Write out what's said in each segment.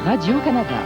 Radio-Canada.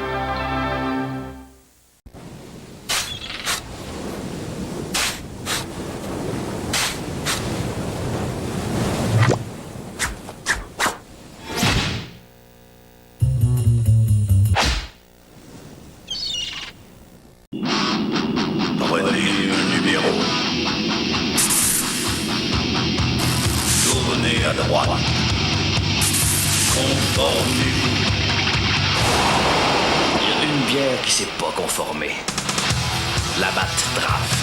La Batte Draft.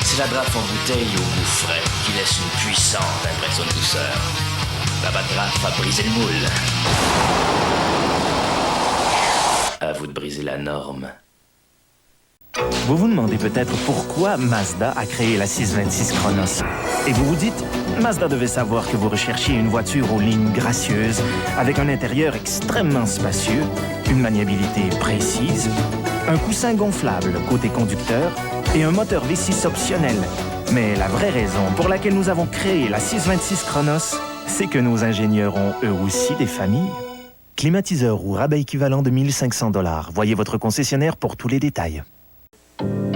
C'est la draft en bouteille au goût frais qui laisse une puissante impression de douceur. La Batte Draft a brisé le moule. À vous de briser la norme. Vous vous demandez peut-être pourquoi Mazda a créé la 626 Chronos. Et vous vous dites, Mazda devait savoir que vous recherchiez une voiture aux lignes gracieuses, avec un intérieur extrêmement spacieux, une maniabilité précise, un coussin gonflable côté conducteur et un moteur V6 optionnel. Mais la vraie raison pour laquelle nous avons créé la 626 Chronos, c'est que nos ingénieurs ont eux aussi des familles. Climatiseur ou rabais équivalent de 1 500 $. Voyez votre concessionnaire pour tous les détails.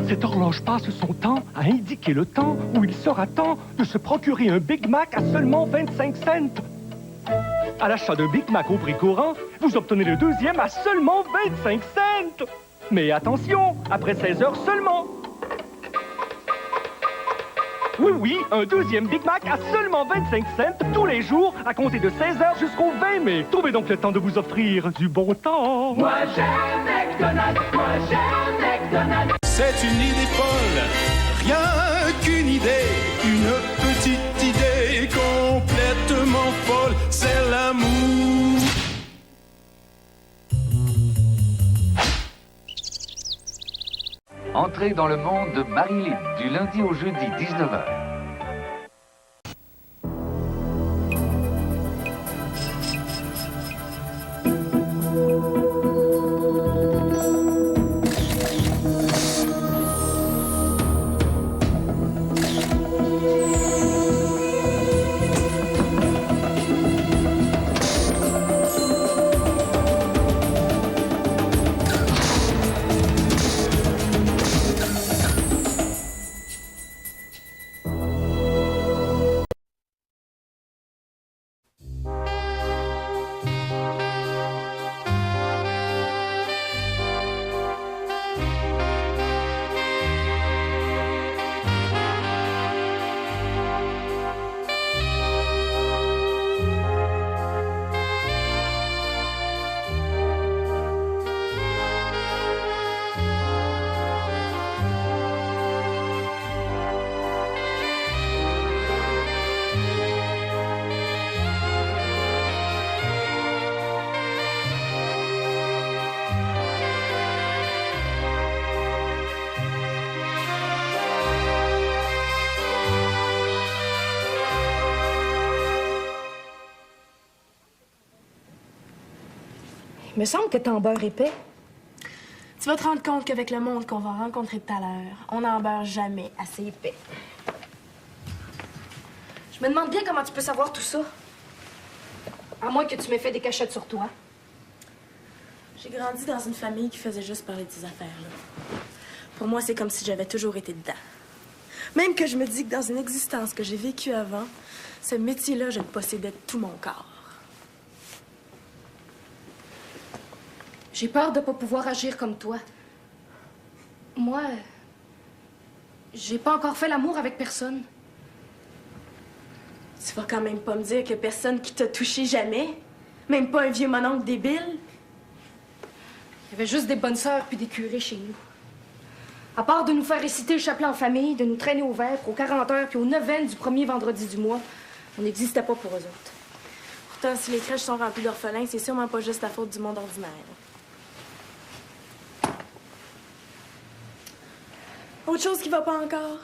Cette horloge passe son temps à indiquer le temps où il sera temps de se procurer un Big Mac à seulement 25 cents. À l'achat d'un Big Mac au prix courant, vous obtenez le deuxième à seulement 25 cents. Mais attention, après 16 heures seulement. Oui, un deuxième Big Mac à seulement 25 cents tous les jours à compter de 16 heures jusqu'au 20 mai. Trouvez donc le temps de vous offrir du bon temps. Moi j'aime McDonald's, moi j'aime McDonald's. C'est une idée folle, rien qu'une idée, une petite idée complètement folle, c'est l'amour. Entrez dans le monde de Marilyn du lundi au jeudi 19h. Il me semble que t'es en beurre épais. Tu vas te rendre compte qu'avec le monde qu'on va rencontrer tout à l'heure, on n'en beurre jamais assez épais. Je me demande bien comment tu peux savoir tout ça. À moins que tu m'aies fait des cachettes sur toi. J'ai grandi dans une famille qui faisait juste parler de ces affaires-là. Pour moi, c'est comme si j'avais toujours été dedans. Même que je me dis que dans une existence que j'ai vécue avant, ce métier-là, je le possédais de tout mon corps. J'ai peur de pas pouvoir agir comme toi. Moi, j'ai pas encore fait l'amour avec personne. Tu vas quand même pas me dire qu'il y a personne qui t'a touché jamais? Même pas un vieux mononcle débile? Il y avait juste des bonnes sœurs puis des curés chez nous. À part de nous faire réciter le chapelet en famille, de nous traîner au vêpres, aux 40 heures puis aux 9 du premier vendredi du mois, on n'existait pas pour eux autres. Pourtant, si les crèches sont remplies d'orphelins, c'est sûrement pas juste la faute du monde ordinaire. Autre chose qui va pas encore?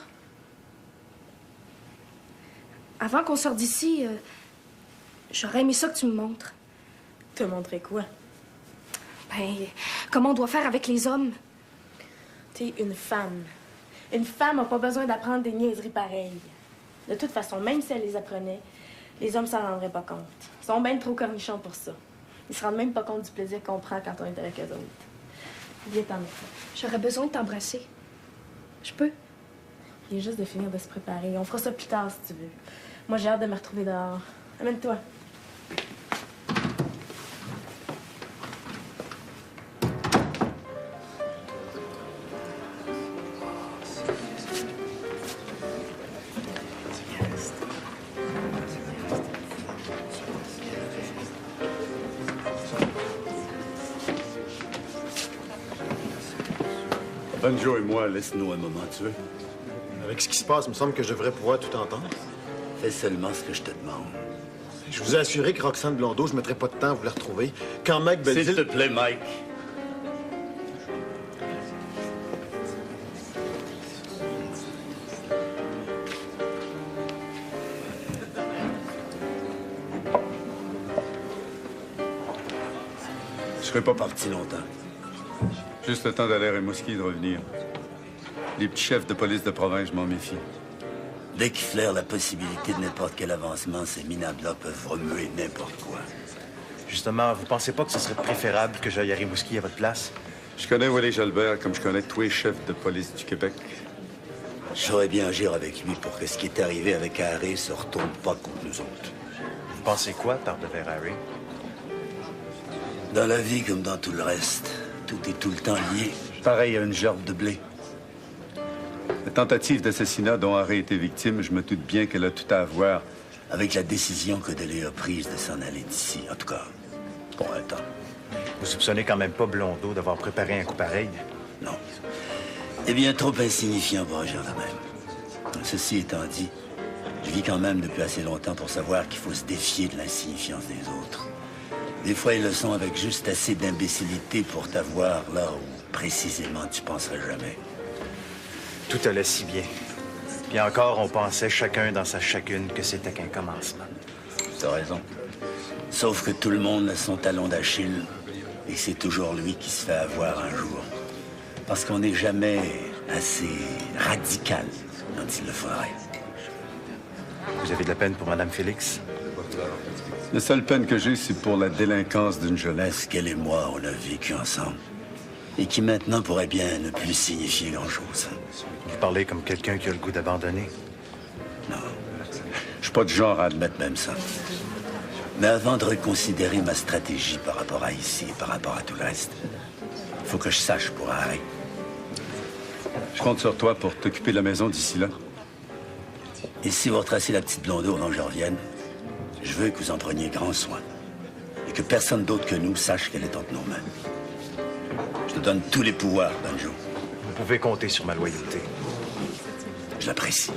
Avant qu'on sorte d'ici, j'aurais aimé ça que tu me montres. Te montrer quoi? Ben, comment on doit faire avec les hommes? T'es une femme. Une femme n'a pas besoin d'apprendre des niaiseries pareilles. De toute façon, même si elle les apprenait, les hommes s'en rendraient pas compte. Ils sont bien trop cornichons pour ça. Ils se rendent même pas compte du plaisir qu'on prend quand on est avec eux autres. Viens t'en mettre. J'aurais besoin de t'embrasser. Je peux? Il est juste de finir de se préparer. On fera ça plus tard, si tu veux. Moi, j'ai hâte de me retrouver dehors. Amène-toi. Banjo et moi, laisse-nous un moment, tu veux? Avec ce qui se passe, il me semble que je devrais pouvoir tout entendre. Fais seulement ce que je te demande. Je vous ai assuré que Roxane Blondeau, je ne mettrais pas de temps à vous la retrouver. Quand Mike Belzile... S'il te plaît, Mike. Je serai pas parti longtemps. Juste le temps d'aller à Rimouski et de revenir. Les petits chefs de police de province, je m'en méfie. Dès qu'ils flairent la possibilité de n'importe quel avancement, ces minables-là peuvent remuer n'importe quoi. Justement, vous pensez pas que ce serait préférable que j'aille à Rimouski à votre place? Je connais Willie Jalbert comme je connais tous les chefs de police du Québec. Je saurais bien agir avec lui pour que ce qui est arrivé avec Harry se retourne pas contre nous autres. Vous pensez quoi par devers Harry? Dans la vie comme dans tout le reste, tout est tout le temps lié. Pareil à une gerbe de blé. La tentative d'assassinat dont Harry était victime, je me doute bien qu'elle a tout à voir avec la décision que Delay a prise de s'en aller d'ici. En tout cas, pour un temps. Vous soupçonnez quand même pas Blondeau d'avoir préparé un coup pareil? Non. Eh bien, trop insignifiant pour agir de même. Ceci étant dit, je vis quand même depuis assez longtemps pour savoir qu'il faut se défier de l'insignifiance des autres. Des fois, ils le sont avec juste assez d'imbécilité pour t'avoir là où, précisément, tu penserais jamais. Tout allait si bien. Puis encore, on pensait chacun dans sa chacune que c'était qu'un commencement. T'as raison. Sauf que tout le monde a son talon d'Achille et c'est toujours lui qui se fait avoir un jour. Parce qu'on n'est jamais assez radical quand il le faudrait. Vous avez de la peine pour Madame Félix? La seule peine que j'ai, c'est pour la délinquance d'une jeunesse qu'elle et moi, on a vécu ensemble. Et qui maintenant pourrait bien ne plus signifier grand-chose. Vous parlez comme quelqu'un qui a le goût d'abandonner. Non. Je suis pas du genre à admettre même ça. Mais avant de reconsidérer ma stratégie par rapport à ici et par rapport à tout le reste, il faut que je sache pour Harry. Je compte sur toi pour t'occuper de la maison d'ici là. Et si vous retracez la petite Blondeau avant que je revienne, je veux que vous en preniez grand soin. Et que personne d'autre que nous sache qu'elle est entre nos mains. Je te donne tous les pouvoirs, Banjo. Vous pouvez compter sur ma loyauté. Je l'apprécie.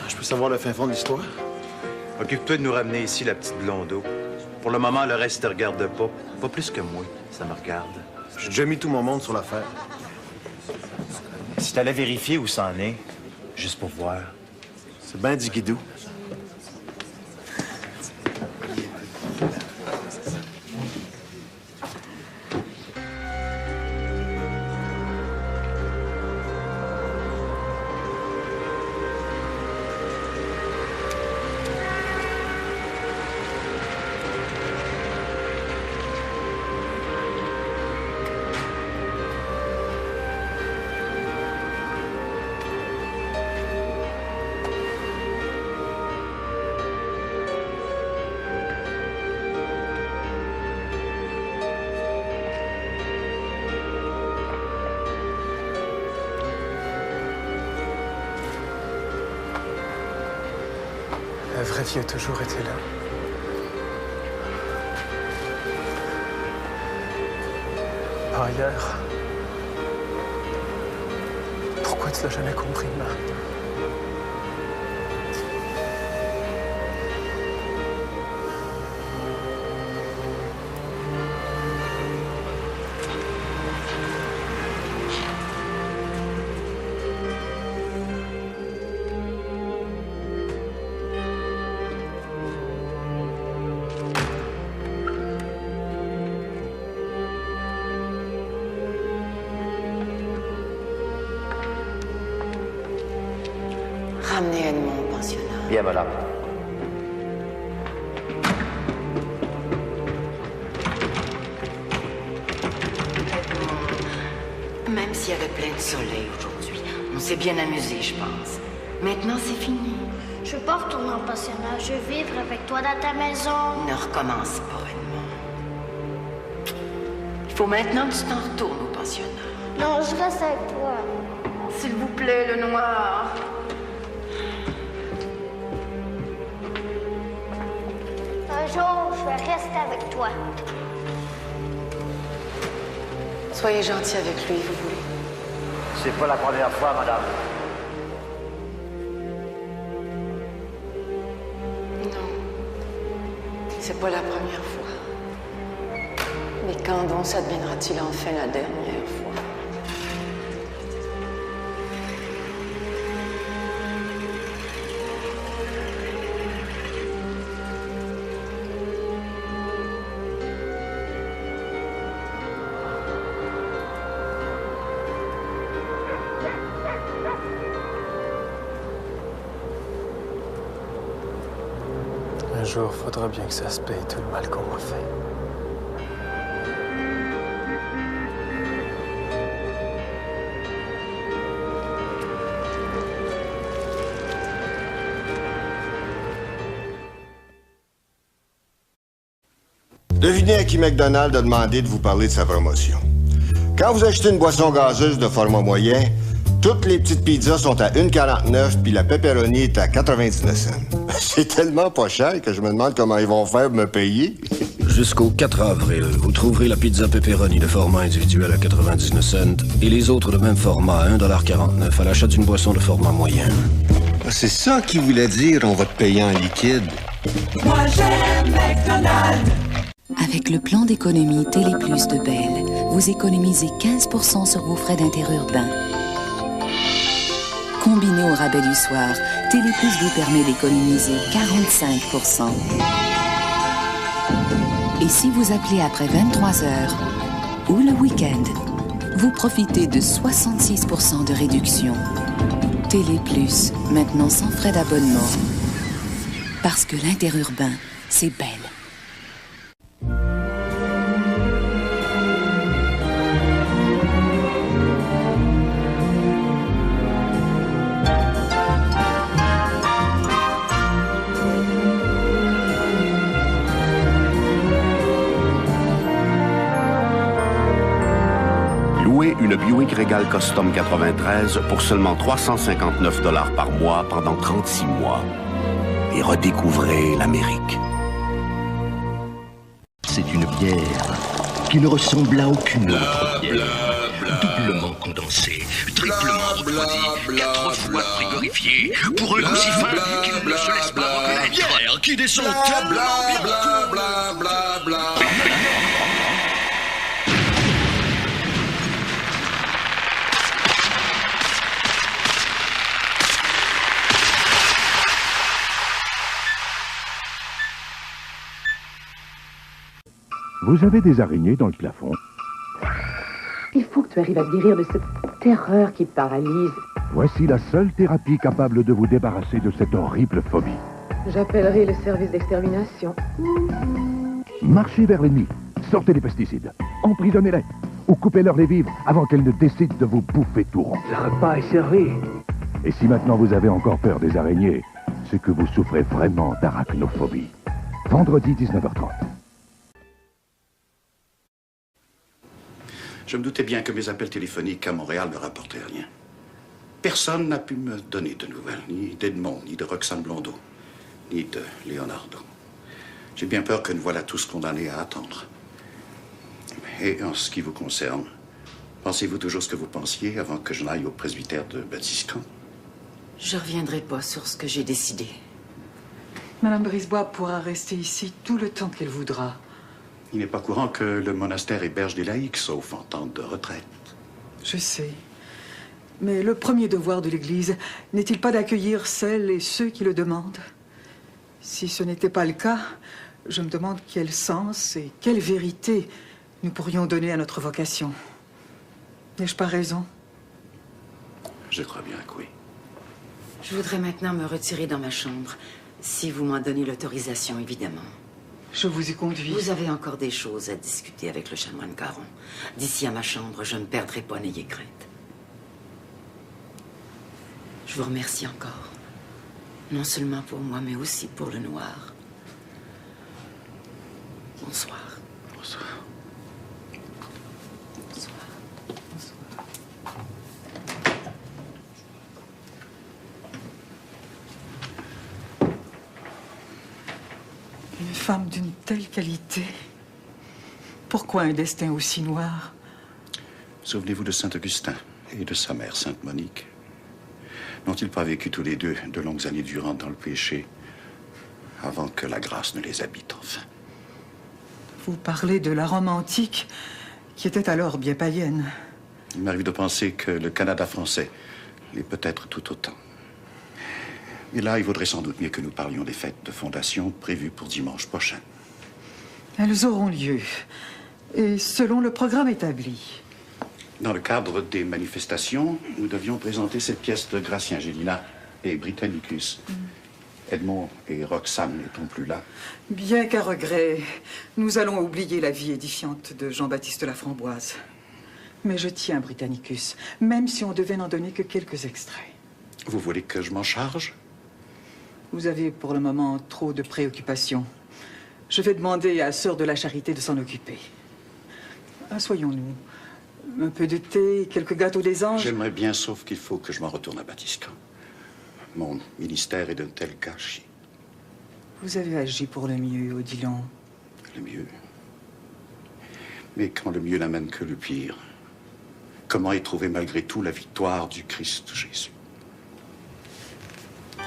Je peux savoir le fin fond de l'histoire? Occupe-toi de nous ramener ici la petite Blondeau. Pour le moment, le reste te regarde pas. Pas plus que moi, ça me regarde. J'ai déjà mis tout mon monde sur l'affaire. Si t'allais vérifier où c'en est, juste pour voir. C'est ben du guidou. La vraie vie a toujours été là. Pas ailleurs. Pourquoi tu l'as jamais compris, Marc? Ramenez Edmond au pensionnat. Bien, madame. Même s'il y avait plein de soleil aujourd'hui, on s'est bien amusé, je pense. Maintenant, c'est fini. Je veux pas retourner en pensionnat. Je veux vivre avec toi dans ta maison. Ne recommence pas, Edmond. Il faut maintenant que tu t'en retournes au pensionnat. Non, je reste avec toi. S'il vous plaît, le noir. Un jour, je vais rester avec toi. Soyez gentil avec lui, vous voulez. C'est pas la première fois, madame. Non. C'est pas la première fois. Mais quand donc ça deviendra-t-il enfin la dernière fois? Un jour, faudra bien que ça se paye tout le mal qu'on m'a fait. Devinez à qui McDonald's a demandé de vous parler de sa promotion. Quand vous achetez une boisson gazeuse de format moyen, toutes les petites pizzas sont à 1,49 puis la pepperoni est à 99 cents. C'est tellement pas cher que je me demande comment ils vont faire pour me payer. Jusqu'au 4 avril, vous trouverez la pizza pepperoni de format individuel à 99 cents et les autres de même format à 1,49 $ à l'achat d'une boisson de format moyen. C'est ça qui voulait dire on va te payer en liquide. Moi j'aime McDonald's. Avec le plan d'économie Téléplus de Bell, vous économisez 15% sur vos frais d'interurbain. Combiné au rabais du soir, Téléplus vous permet d'économiser 45%. Et si vous appelez après 23 heures ou le week-end, vous profitez de 66% de réduction. Téléplus, maintenant sans frais d'abonnement. Parce que l'interurbain, c'est Bell. Louez une Buick Regal Custom 93 pour seulement 359 $ par mois pendant 36 mois. Et redécouvrez l'Amérique. C'est une bière qui ne ressemble à aucune autre bière. Doublement condensée, triplement refroidie, 4 fois frigorifiée, pour un goût si fin qu'il ne se laisse pas reconnaître. Bière qui descend tellement bien. Vous avez des araignées dans le plafond? Il faut que tu arrives à te guérir de cette terreur qui te paralyse. Voici la seule thérapie capable de vous débarrasser de cette horrible phobie. J'appellerai le service d'extermination. Marchez vers l'ennemi, sortez les pesticides, emprisonnez-les ou coupez-leur les vivres avant qu'elles ne décident de vous bouffer tout rond. Le repas est servi. Et si maintenant vous avez encore peur des araignées, c'est que vous souffrez vraiment d'arachnophobie. Vendredi 19h30. Je me doutais bien que mes appels téléphoniques à Montréal ne rapportaient rien. Personne n'a pu me donner de nouvelles, ni d'Edmond, ni de Roxane Blondeau, ni de Leonardo. J'ai bien peur que nous voilà tous condamnés à attendre. Et en ce qui vous concerne, pensez-vous toujours ce que vous pensiez avant que je n'aille au presbytère de Batiscan? Je reviendrai pas sur ce que j'ai décidé. Madame Brisebois pourra rester ici tout le temps qu'elle voudra. Il n'est pas courant que le monastère héberge des laïcs, sauf en temps de retraite. Je sais. Mais le premier devoir de l'Église n'est-il pas d'accueillir celles et ceux qui le demandent? Si ce n'était pas le cas, je me demande quel sens et quelle vérité nous pourrions donner à notre vocation. N'ai-je pas raison? Je crois bien que oui. Je voudrais maintenant me retirer dans ma chambre, si vous m'en donnez l'autorisation, évidemment. Je vous y conduis. Vous avez encore des choses à discuter avec le chanoine Caron. D'ici à ma chambre, je ne perdrai pas, n'ayez crainte. Je vous remercie encore. Non seulement pour moi, mais aussi pour le noir. Bonsoir. Bonsoir. Une femme d'une telle qualité. Pourquoi un destin aussi noir? Souvenez-vous de Saint-Augustin et de sa mère, Sainte Monique. N'ont-ils pas vécu tous les deux de longues années durant dans le péché, avant que la grâce ne les habite enfin? Vous parlez de la Rome antique, qui était alors bien païenne. Il m'arrive de penser que le Canada français l'est peut-être tout autant. Et là, il vaudrait sans doute mieux que nous parlions des fêtes de fondation prévues pour dimanche prochain. Elles auront lieu, et selon le programme établi. Dans le cadre des manifestations, nous devions présenter cette pièce de Gratien Gélina et Britannicus. Edmond et Roxane n'étant plus là. Bien qu'à regret, nous allons oublier la vie édifiante de Jean-Baptiste Laframboise. Mais je tiens à Britannicus, même si on devait n'en donner que quelques extraits. Vous voulez que je m'en charge? Vous avez pour le moment trop de préoccupations. Je vais demander à Sœur de la Charité de s'en occuper. Assoyons-nous. Un peu de thé, quelques gâteaux des anges. J'aimerais bien, sauf qu'il faut que je m'en retourne à Batiscan. Mon ministère est d'un tel gâchis. Vous avez agi pour le mieux, Odilon. Le mieux. Mais quand le mieux n'amène que le pire, comment y trouver malgré tout la victoire du Christ Jésus? La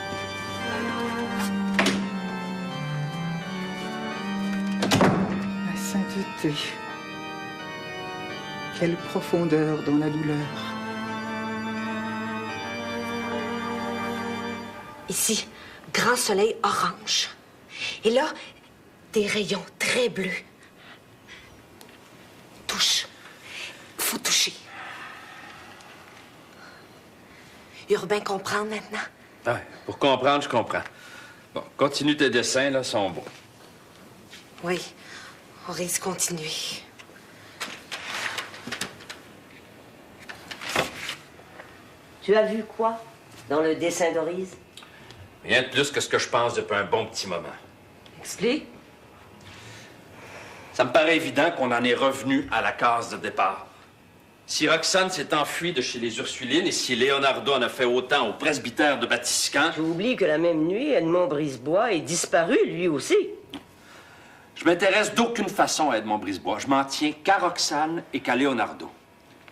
sainteté. Quelle profondeur dans la douleur. Ici, grand soleil orange. Et là, des rayons très bleus. Touche. Faut toucher. Urbain comprendre maintenant? Ouais, pour comprendre, je comprends. Bon, continue tes dessins, là, sont beaux. Oui, on risque de continuer. Tu as vu quoi dans le dessin d'Orise? Rien de plus que ce que je pense depuis un bon petit moment. Explique. Ça me paraît évident qu'on en est revenu à la case de départ. Si Roxane s'est enfuie de chez les Ursulines et si Leonardo en a fait autant au presbytère de Batiscan... Tu oublies que la même nuit, Edmond Brisebois est disparu, lui aussi. Je m'intéresse d'aucune façon à Edmond Brisebois. Je m'en tiens qu'à Roxane et qu'à Leonardo.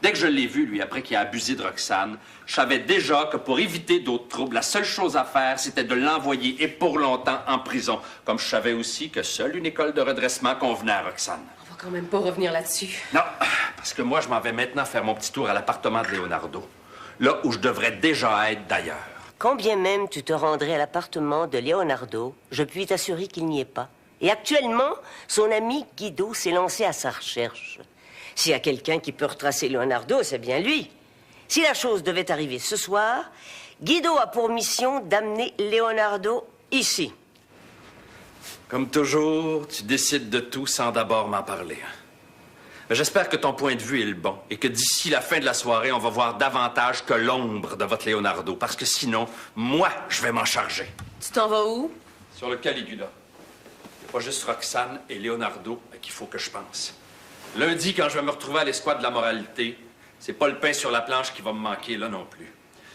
Dès que je l'ai vu, lui, après qu'il a abusé de Roxane, je savais déjà que pour éviter d'autres troubles, la seule chose à faire, c'était de l'envoyer et pour longtemps en prison. Comme je savais aussi que seule une école de redressement convenait à Roxane. On va quand même pas revenir là-dessus. Non, parce que moi, je m'en vais maintenant faire mon petit tour à l'appartement de Leonardo. Là où je devrais déjà être d'ailleurs. Quand bien même tu te rendrais à l'appartement de Leonardo, je puis t'assurer qu'il n'y est pas. Et actuellement, son ami Guido s'est lancé à sa recherche. S'il y a quelqu'un qui peut retracer Leonardo, c'est bien lui. Si la chose devait arriver ce soir, Guido a pour mission d'amener Leonardo ici. Comme toujours, tu décides de tout sans d'abord m'en parler. Mais j'espère que ton point de vue est le bon et que d'ici la fin de la soirée, on va voir davantage que l'ombre de votre Leonardo. Parce que sinon, moi, je vais m'en charger. Tu t'en vas où? Sur le Caligula. Il n'y a pas juste Roxane et Leonardo à qui il faut que je pense. Lundi, quand je vais me retrouver à l'escouade de la moralité, c'est pas le pain sur la planche qui va me manquer là non plus.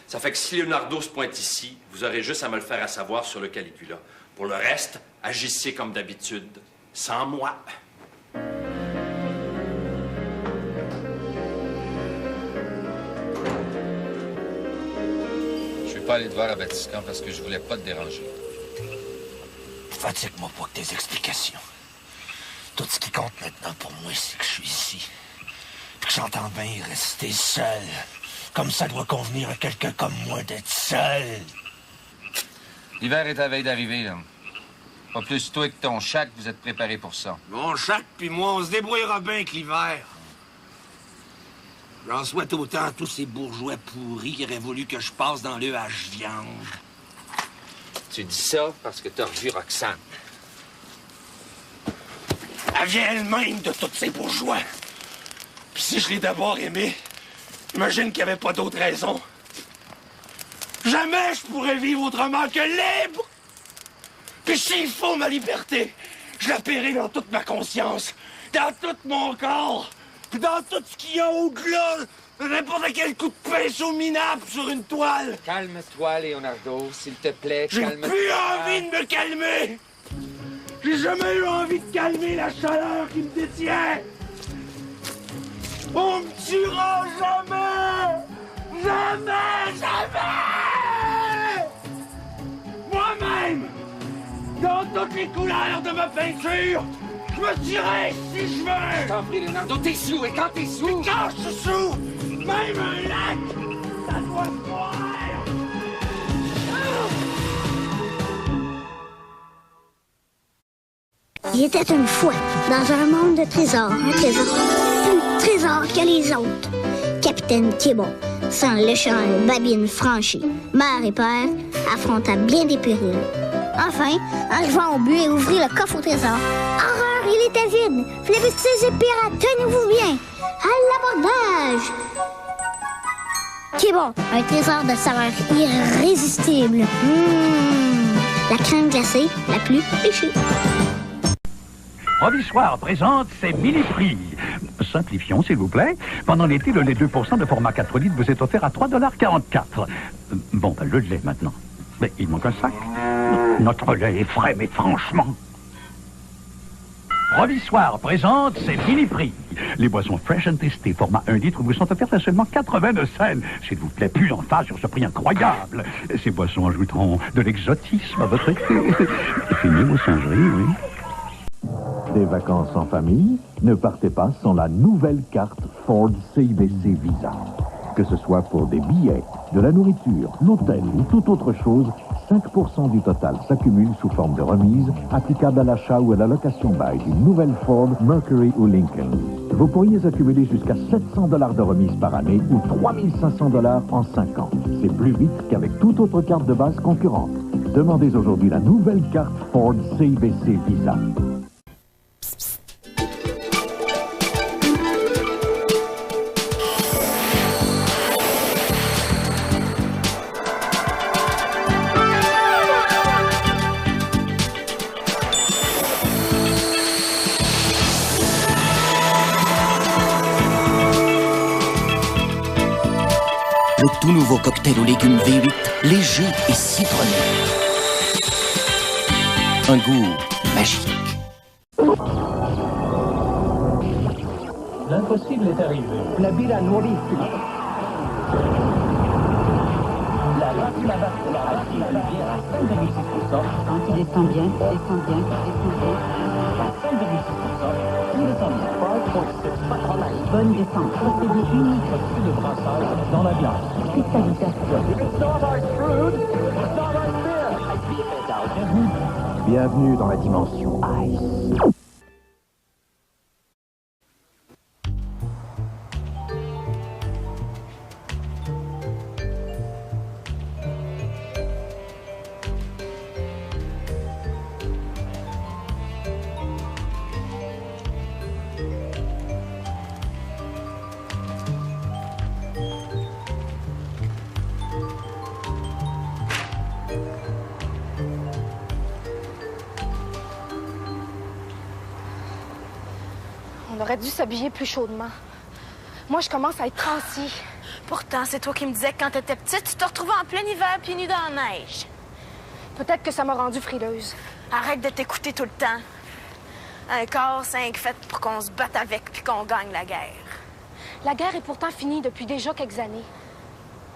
Ça fait que si Leonardo se pointe ici, vous aurez juste à me le faire à savoir sur le Caligula. Pour le reste, agissez comme d'habitude, sans moi. Je suis pas allé te voir à Batiscan parce que je voulais pas te déranger. Fatigue-moi pas que tes explications. Tout ce qui compte maintenant pour moi, c'est que je suis ici. Puis que j'entends bien rester seul. Comme ça doit convenir à quelqu'un comme moi d'être seul. L'hiver est à veille d'arriver, là. Pas plus toi que ton chac, vous êtes préparés pour ça. Mon chac puis moi, on se débrouillera bien avec l'hiver. J'en souhaite autant à tous ces bourgeois pourris qui auraient voulu que je passe dans le hache-viande. Tu dis ça parce que t'as revu Roxane. Elle vient elle-même de tous ces bourgeois. Puis si je l'ai d'abord aimée, imagine qu'il n'y avait pas d'autre raison. Jamais je pourrais vivre autrement que libre. Puis s'il faut ma liberté, je la paierai dans toute ma conscience, dans tout mon corps, puis dans tout ce qu'il y a au-delà de n'importe quel coup de pinceau minable sur une toile. Calme-toi, Leonardo, s'il te plaît, J'ai calme-toi. plus envie de me calmer. J'ai jamais eu envie de calmer la chaleur qui me détient. On me tuera jamais! Jamais! Jamais! Moi-même, dans toutes les couleurs de ma peinture, je me tuerai si je veux! T'en prie, Leonardo, t'es sous, et quand t'es sous... Et quand je suis sous, même un lac, ça doit se boire! Il était une fois, dans un monde de trésors, un trésor plus trésor que les autres. Capitaine Thibault, sans l'échelle babine franchie, mère et père, affronta bien des périls. Enfin, arrivant au but et ouvrit le coffre au trésor. Horreur, il était vide. Flévistis et pirates, tenez-vous bien. À l'abordage! Thibault, un trésor de saveur irrésistible. La crème glacée la plus léchée. Provisoire présente ses mini-prix. Simplifions, s'il vous plaît. Pendant l'été, le lait 2% de format 4 litres vous est offert à 3,44 $. Bon, ben, le lait maintenant. Mais il manque un sac. Notre lait est frais, mais franchement. Provisoire présente ses mini-prix. Les boissons Fresh and Tasty format 1 litre vous sont offertes à seulement 82 cents. S'il vous plaît, plus d'emphase sur ce prix incroyable. Ces boissons ajouteront de l'exotisme à votre été. Fini vos singeries, oui. Des vacances en famille, ne partez pas sans la nouvelle carte Ford CIBC Visa. Que ce soit pour des billets, de la nourriture, l'hôtel ou toute autre chose, 5% du total s'accumule sous forme de remise applicable à l'achat ou à la location bail d'une nouvelle Ford, Mercury ou Lincoln. Vous pourriez accumuler jusqu'à 700 $ de remise par année ou 3500 $ en 5 ans. C'est plus vite qu'avec toute autre carte de base concurrente. Demandez aujourd'hui la nouvelle carte Ford CIBC Visa. Le tout nouveau cocktail aux légumes V8, léger et citronné. Un goût magique. L'impossible est arrivé. La birra nourriture. La batte de la racine à 5,6%. Quand tu descends bien, descends bien, descends bien. 5,6%. Tout descend bien. 5,6 patronage. Bonne descente. Procédé unique. Procédé de brassage dans la glace. Cristallisation. Bienvenue dans la dimension Ice. On aurait dû s'habiller plus chaudement. Moi, je commence à être transie. Pourtant, c'est toi qui me disais que quand t'étais petite, tu te retrouvais en plein hiver pieds nus dans la neige. Peut-être que ça m'a rendue frileuse. Arrête de t'écouter tout le temps. Un corps, 5 fait pour qu'on se batte avec puis qu'on gagne la guerre. La guerre est pourtant finie depuis déjà quelques années.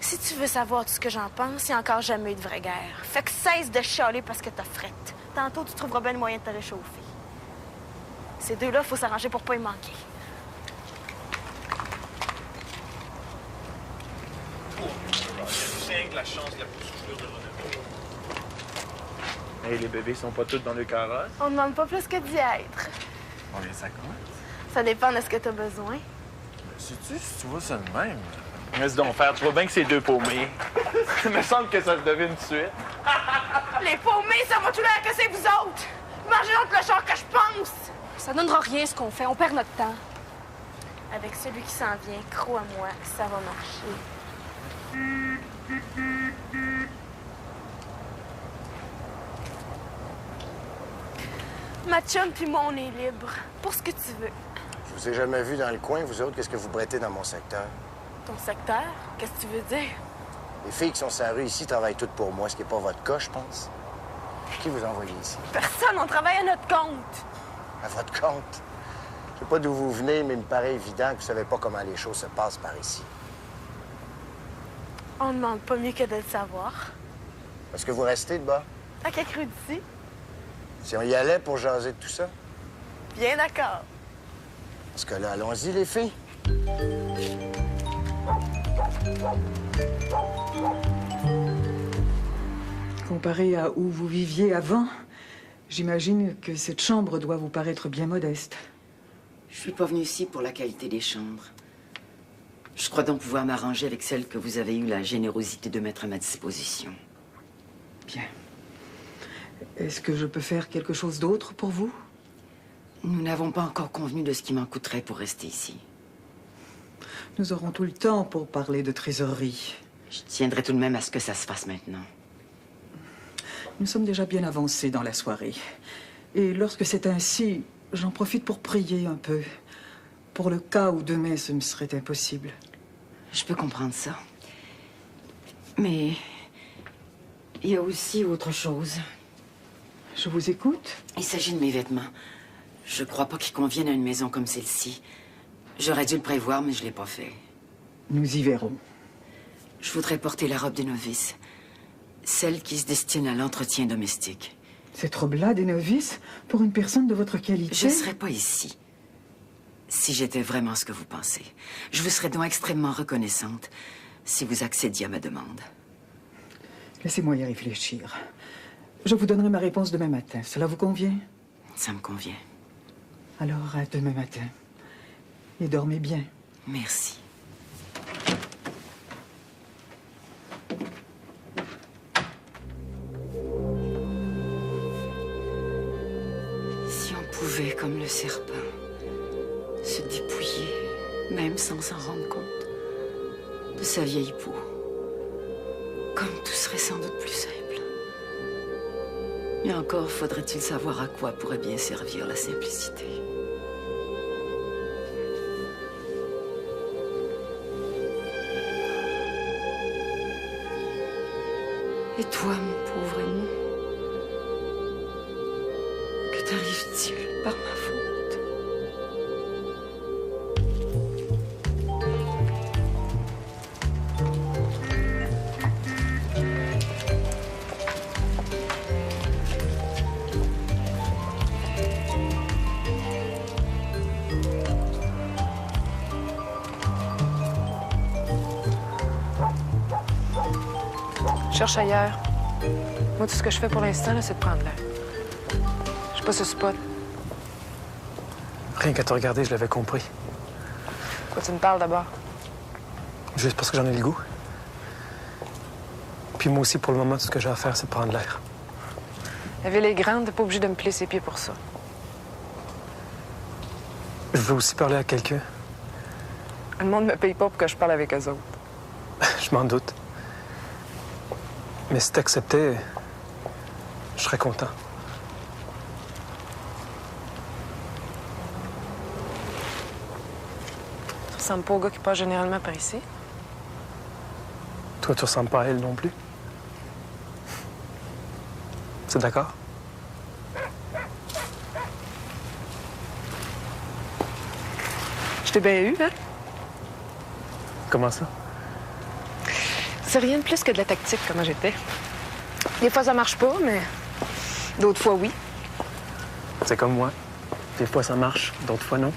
Si tu veux savoir tout ce que j'en pense, il n'y a encore jamais eu de vraie guerre. Fait que cesse de chialer parce que t'as frette. Tantôt, tu trouveras bien le moyen de te réchauffer. Ces deux-là, il faut s'arranger pour pas y manquer. C'est la chance la plus sûre de renommée. Hey, les bébés sont pas tous dans le carrosse? On demande pas plus que d'y être. On les accompagne. Ça dépend de ce que t'as besoin. Sais-tu si tu vois ça de même? Laisse donc faire, tu vois bien que c'est deux paumés. Il me semble que ça se devine tout de suite. Les paumés, ça va tout l'air que c'est vous autres! Mangez donc le char que je pense! Ça donnera rien ce qu'on fait, on perd notre temps. Avec celui qui s'en vient, crois-moi, ça va marcher. Ma chum puis moi, on est libre. Pour ce que tu veux. Je vous ai jamais vu dans le coin, vous autres, qu'est-ce que vous prêtez dans mon secteur? Ton secteur? Qu'est-ce que tu veux dire? Les filles qui sont sur la rue ici travaillent toutes pour moi, ce qui n'est pas votre cas, je pense. Qui vous envoyez ici? Personne, on travaille à notre compte. À votre compte? Je sais pas d'où vous venez, mais il me paraît évident que vous savez pas comment les choses se passent par ici. On ne demande pas mieux que de le savoir. Est-ce que vous restez de bas? À quelques rues d'ici? Si on y allait pour jaser de tout ça? Bien d'accord. Parce que là, allons-y, les filles. Comparé à où vous viviez avant, j'imagine que cette chambre doit vous paraître bien modeste. Je suis pas venue ici pour la qualité des chambres. Je crois donc pouvoir m'arranger avec celle que vous avez eu la générosité de mettre à ma disposition. Bien. Est-ce que je peux faire quelque chose d'autre pour vous? Nous n'avons pas encore convenu de ce qui m'en coûterait pour rester ici. Nous aurons tout le temps pour parler de trésorerie. Je tiendrai tout de même à ce que ça se fasse maintenant. Nous sommes déjà bien avancés dans la soirée. Et lorsque c'est ainsi, j'en profite pour prier un peu. Pour le cas où demain ce me serait impossible. Je peux comprendre ça. Mais il y a aussi autre chose. Je vous écoute. Il s'agit de mes vêtements. Je crois pas qu'ils conviennent à une maison comme celle-ci. J'aurais dû le prévoir, mais je l'ai pas fait. Nous y verrons. Je voudrais porter la robe des novices. Celle qui se destine à l'entretien domestique. Cette robe-là des novices, pour une personne de votre qualité? Je ne serais pas ici si j'étais vraiment ce que vous pensez. Je vous serais donc extrêmement reconnaissante si vous accédiez à ma demande. Laissez-moi y réfléchir. Je vous donnerai ma réponse demain matin. Cela vous convient? Ça me convient. Alors, à demain matin. Et dormez bien. Merci. Si on pouvait, comme le serpent, se dépouiller, même sans s'en rendre compte, de sa vieille peau, comme tout serait sans doute plus simple. Et encore faudrait-il savoir à quoi pourrait bien servir la simplicité. Et toi, mon pauvre ami, que t'arrive-t-il par ma faute? Cherche ailleurs. Moi, tout ce que je fais pour l'instant, c'est de prendre l'air. Je suis pas ce spot. Rien qu'à te regarder, je l'avais compris. Pourquoi tu me parles d'abord? Juste parce que j'en ai le goût. Puis moi aussi, pour le moment, tout ce que j'ai à faire, c'est de prendre l'air. La ville est grande, t'es pas obligé de me piler ses pieds pour ça. Je veux aussi parler à quelqu'un. Le monde me paye pas pour que je parle avec eux autres. Je m'en doute. Mais si t'acceptais, je serais content. Tu ressembles pas au gars qui passe généralement par ici? Toi, tu ressembles pas à elle non plus. C'est d'accord? Je t'ai bien eu, hein? Comment ça? C'est rien de plus que de la tactique, comment j'étais. Des fois, ça marche pas, mais d'autres fois, oui. C'est comme moi. Des fois, ça marche, d'autres fois, non.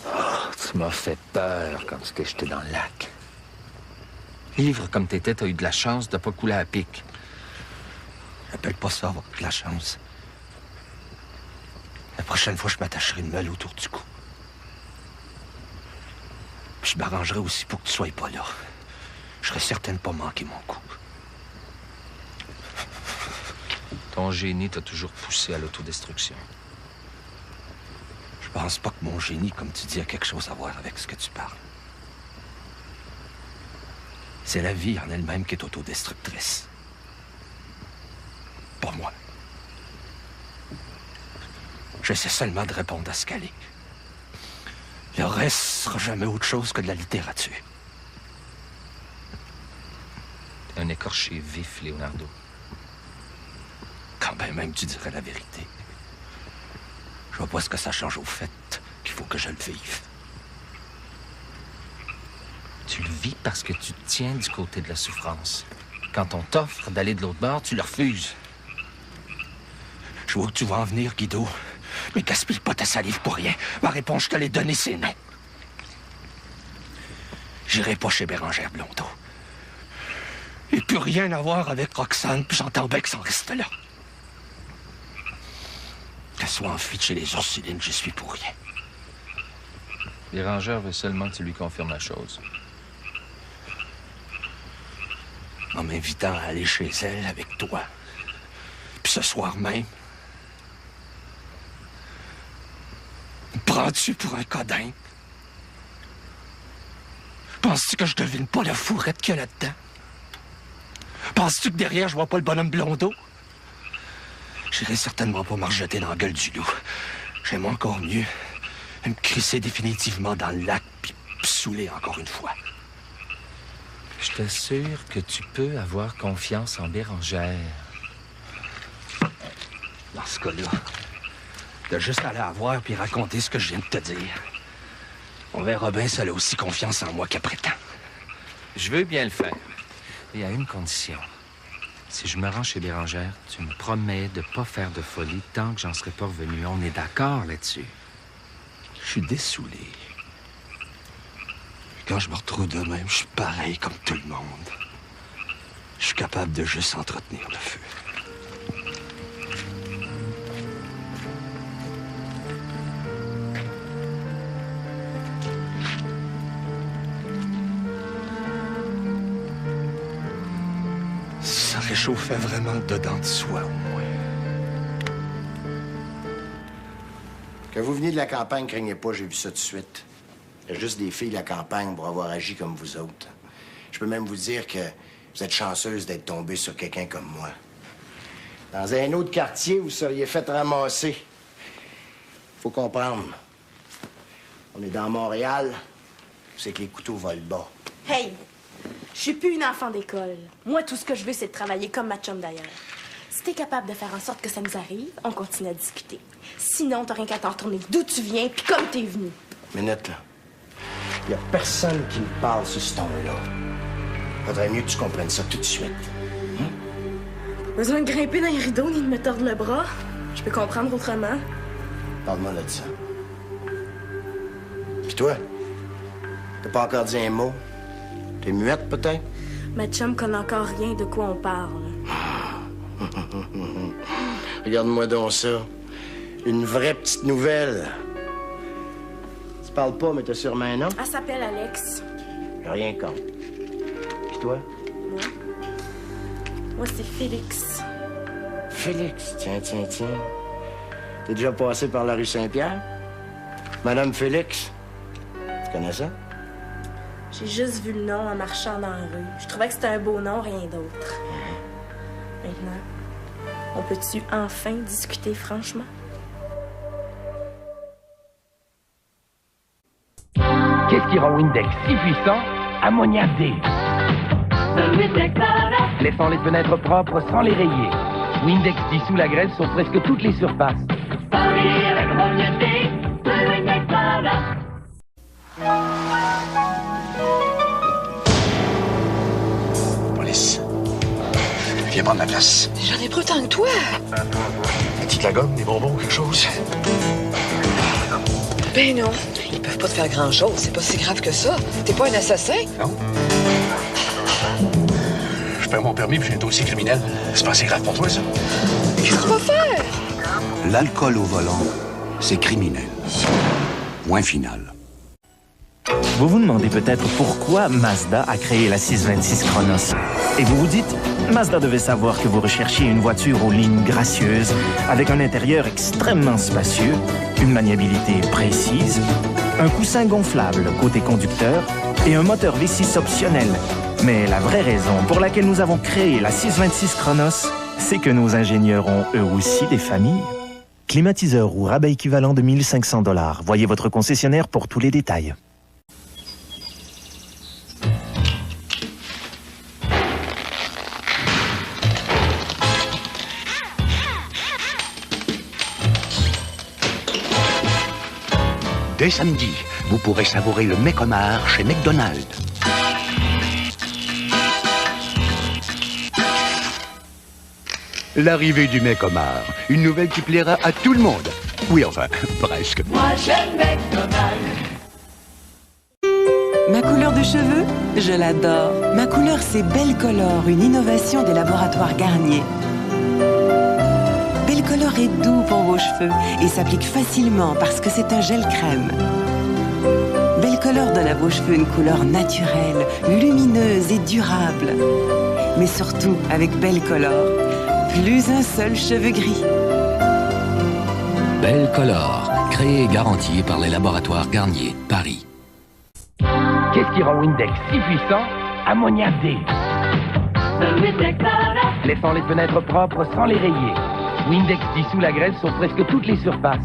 Oh, tu m'as fait peur quand tu t'es jeté dans le lac. Ivre comme t'étais, t'as eu de la chance de pas couler à pic. Appelle pas ça avoir de la chance. La prochaine fois, je m'attacherai une meule autour du cou. Puis je m'arrangerai aussi pour que tu sois pas là. Je serais certain de pas manquer mon coup. Ton génie t'a toujours poussé à l'autodestruction. Je pense pas que mon génie, comme tu dis, a quelque chose à voir avec ce que tu parles. C'est la vie en elle-même qui est autodestructrice. Pas moi. J'essaie seulement de répondre à ce qu'elle est. Le reste sera jamais autre chose que de la littérature. T'es un écorché vif, Leonardo. Quand bien même tu dirais la vérité. Je vois pas ce que ça change au fait qu'il faut que je le vive. Tu le vis parce que tu te tiens du côté de la souffrance. Quand on t'offre d'aller de l'autre bord, tu le refuses. Je vois où tu vas en venir, Guido. Mais gaspille pas ta salive pour rien. Ma réponse, je te l'ai donnée, c'est non. J'irai pas chez Bérangère Blondeau. Il n'y a plus rien à voir avec Roxane, puis j'entends bien que ça en reste là. Qu'elle soit enfuie de chez les Ursulines, j'y suis pour rien. Bérangère veut seulement que tu lui confirmes la chose. En m'invitant à aller chez elle avec toi. Puis ce soir même, me prends-tu pour un codin? Penses-tu que je devine pas la fourrette qu'il y a là-dedans? Penses-tu que derrière, je vois pas le bonhomme Blondeau? J'irai certainement pas me rejeter dans la gueule du loup. J'aime encore mieux me crisser définitivement dans le lac puis me saouler encore une fois. Je t'assure que tu peux avoir confiance en Bérangère. Dans ce cas-là, t'as juste à aller la voir puis raconter ce que je viens de te dire. On verra bien si elle a aussi confiance en moi qu'elle prétend. Je veux bien le faire. Et à une condition. Si je me rends chez Bérangère, tu me promets de pas faire de folie tant que j'en serai pas revenu. On est d'accord là-dessus? Je suis dessoulé. Quand je me retrouve de même, je suis pareil comme tout le monde. Je suis capable de juste entretenir le feu. Ça réchauffait vraiment dedans de soi, au moins. Que vous veniez de la campagne, craignez pas, j'ai vu ça tout de suite. Il y a juste des filles de la campagne pour avoir agi comme vous autres. Je peux même vous dire que vous êtes chanceuse d'être tombée sur quelqu'un comme moi. Dans un autre quartier, vous seriez fait ramasser. Faut comprendre. On est dans Montréal, c'est que les couteaux volent bas. Hey! Je suis plus une enfant d'école. Moi, tout ce que je veux, c'est de travailler comme ma chum d'ailleurs. Si t'es capable de faire en sorte que ça nous arrive, on continue à discuter. Sinon, t'as rien qu'à t'en retourner d'où tu viens puis comme t'es venu. Minute, là. Il y a personne qui me parle sur ce ton-là. Faudrait mieux que tu comprennes ça tout de suite. Besoin de grimper dans les rideaux ni de me tordre le bras. Je peux comprendre autrement. Parle-moi là de ça. Puis toi, t'as pas encore dit un mot? T'es muette, peut-être? Ma chum connaît encore rien de quoi on parle. Regarde-moi donc ça. Une vraie petite nouvelle. Tu parles pas, mais t'as sûrement un nom? Elle s'appelle Alex. J'ai rien contre. Puis toi? Moi, c'est Félix. Félix? Tiens. T'es déjà passé par la rue Saint-Pierre? Madame Félix? Tu connais ça? J'ai juste vu le nom en marchant dans la rue. Je trouvais que c'était un beau nom, rien d'autre. Maintenant, on peut-tu enfin discuter franchement? Qu'est-ce qui rend Windex si puissant? Ammoniac D. Laissant les fenêtres propres sans les rayer. Windex dissout la graisse sur presque toutes les surfaces. Police. Viens prendre ma place. J'en ai pas autant que toi. As-tu de la gomme, des bonbons, quelque chose? Ben non, ils peuvent pas te faire grand-chose. C'est pas si grave que ça. T'es pas un assassin? Non. Je perds mon permis puis j'ai un dossier criminel. C'est pas assez grave pour toi, ça? Qu'est-ce que tu vas faire? L'alcool au volant, c'est criminel. Point final. Vous vous demandez peut-être pourquoi Mazda a créé la 626 Chronos. Et vous vous dites, Mazda devait savoir que vous recherchiez une voiture aux lignes gracieuses, avec un intérieur extrêmement spacieux, une maniabilité précise, un coussin gonflable côté conducteur et un moteur V6 optionnel. Mais la vraie raison pour laquelle nous avons créé la 626 Chronos, c'est que nos ingénieurs ont eux aussi des familles. Climatiseur ou rabais équivalent de 1 500 $. Voyez votre concessionnaire pour tous les détails. Dès samedi, vous pourrez savourer le mec homard chez McDonald's. L'arrivée du mec homard, une nouvelle qui plaira à tout le monde. Oui, enfin, presque. Moi j'aime McDonald's. Ma couleur de cheveux, je l'adore. Ma couleur, c'est Belcolor, une innovation des laboratoires Garnier. Belcolor est doux pour vos cheveux et s'applique facilement parce que c'est un gel crème. Belcolor donne à vos cheveux une couleur naturelle, lumineuse et durable. Mais surtout, avec Belcolor, plus un seul cheveu gris. Belcolor, créé et garanti par les laboratoires Garnier, Paris. Qu'est-ce qui rend Windex si puissant? Ammoniac D. Laissant les fenêtres propres sans les rayer. Windex dissout la graisse sur presque toutes les surfaces.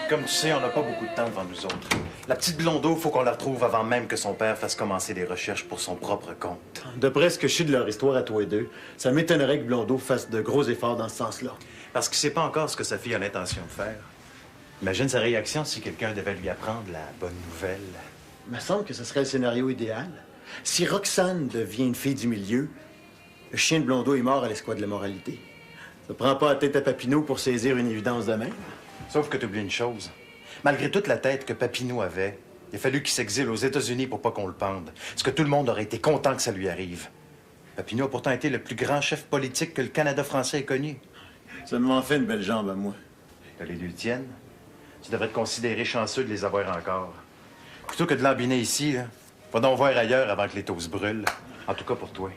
Comme tu sais, on n'a pas beaucoup de temps devant nous autres. La petite Blondeau, faut qu'on la retrouve avant même que son père fasse commencer des recherches pour son propre compte. D'après ce que je sais de leur histoire à toi et deux, ça m'étonnerait que Blondeau fasse de gros efforts dans ce sens-là. Parce qu'il sait pas encore ce que sa fille a l'intention de faire. Imagine sa réaction si quelqu'un devait lui apprendre la bonne nouvelle. Il me semble que ce serait le scénario idéal. Si Roxane devient une fille du milieu, le chien de Blondeau est mort à l'escouade de la moralité. Ça prend pas la tête à Papineau pour saisir une évidence de même. Sauf que tu oublies une chose. Malgré toute la tête que Papineau avait, il a fallu qu'il s'exile aux États-Unis pour pas qu'on le pende. Parce que tout le monde aurait été content que ça lui arrive. Papineau a pourtant été le plus grand chef politique que le Canada français ait connu. Ça m'en fait une belle jambe à moi. T'as les deux tiennes. Tu devrais te considérer chanceux de les avoir encore. Plutôt que de l'embiner ici, là, va donc voir ailleurs avant que les taux se brûlent. En tout cas pour toi.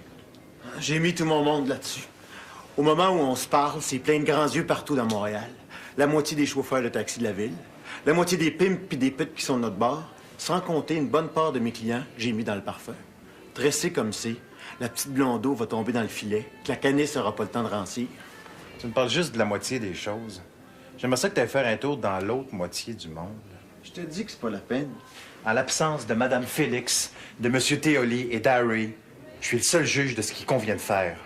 J'ai mis tout mon monde là-dessus. Au moment où on se parle, c'est plein de grands yeux partout dans Montréal. La moitié des chauffeurs de taxi de la ville, la moitié des pimps puis des putes qui sont de notre bar, sans compter une bonne part de mes clients que j'ai mis dans le parfum. Dressé comme c'est, la petite Blondeau va tomber dans le filet, que la canisse n'aura pas le temps de rancir. Tu me parles juste de la moitié des choses. J'aimerais ça que tu ailles faire un tour dans l'autre moitié du monde. Je te dis que c'est pas la peine. En l'absence de Madame Félix, de Monsieur Théoli et d'Harry, je suis le seul juge de ce qu'il convient de faire.